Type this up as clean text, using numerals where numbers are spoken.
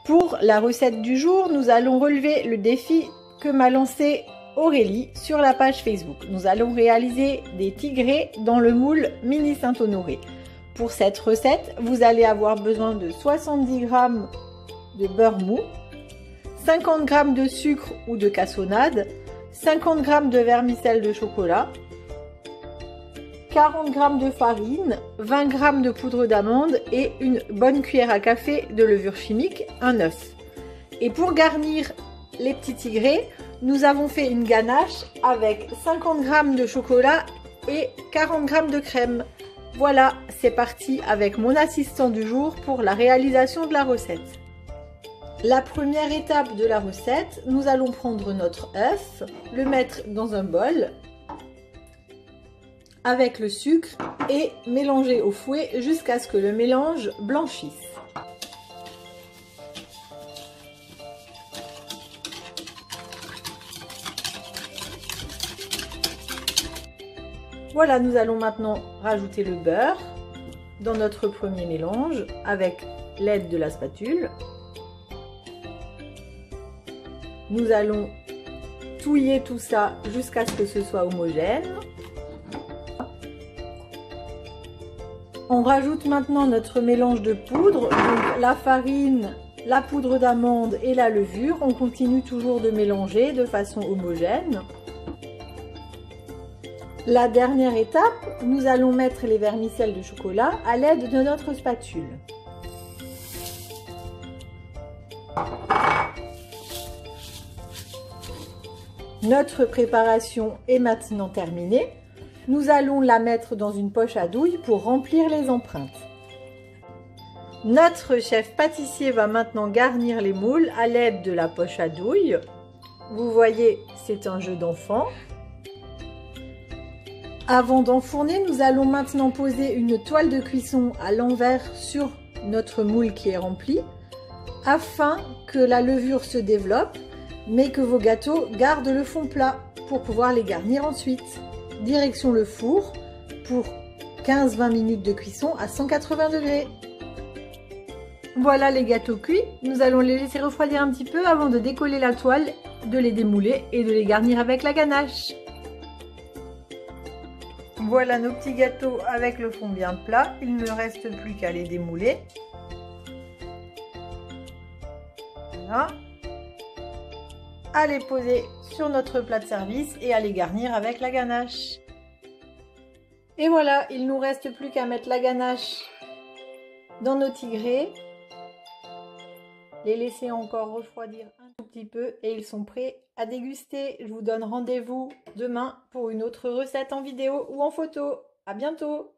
Pour la recette du jour, nous allons relever le défi que m'a lancé Aurélie sur la page Facebook. Nous allons réaliser des tigrés dans le moule mini Saint-Honoré. Pour cette recette, vous allez avoir besoin de 70 g de beurre mou, 50 g de sucre ou de cassonade, 50 g de vermicelle de chocolat, 40 g de farine, 20 g de poudre d'amande et une bonne cuillère à café de levure chimique, un œuf. Et pour garnir les petits tigrés, nous avons fait une ganache avec 50 g de chocolat et 40 g de crème. Voilà, c'est parti avec mon assistant du jour pour la réalisation de la recette. La première étape de la recette, nous allons prendre notre œuf, le mettre dans un bol avec le sucre et mélanger au fouet jusqu'à ce que le mélange blanchisse. Voilà, nous allons maintenant rajouter le beurre dans notre premier mélange avec l'aide de la spatule. Nous allons touiller tout ça jusqu'à ce que ce soit homogène. On rajoute maintenant notre mélange de poudre, donc la farine, la poudre d'amande et la levure. On continue toujours de mélanger de façon homogène. La dernière étape, nous allons mettre les vermicelles de chocolat à l'aide de notre spatule. Notre préparation est maintenant terminée. Nous allons la mettre dans une poche à douille pour remplir les empreintes. Notre chef pâtissier va maintenant garnir les moules à l'aide de la poche à douille. Vous voyez, c'est un jeu d'enfant. Avant d'enfourner, nous allons maintenant poser une toile de cuisson à l'envers sur notre moule qui est rempli, afin que la levure se développe, mais que vos gâteaux gardent le fond plat pour pouvoir les garnir ensuite. Direction le four pour 15-20 minutes de cuisson à 180 degrés. Voilà les gâteaux cuits. Nous allons les laisser refroidir un petit peu avant de décoller la toile, de les démouler et de les garnir avec la ganache. Voilà nos petits gâteaux avec le fond bien plat. Il ne reste plus qu'à les démouler. Voilà. À les poser sur notre plat de service et à les garnir avec la ganache. Et voilà, il ne nous reste plus qu'à mettre la ganache dans nos tigrés, les laisser encore refroidir un tout petit peu et ils sont prêts à déguster. Je vous donne rendez-vous demain pour une autre recette en vidéo ou en photo. À bientôt!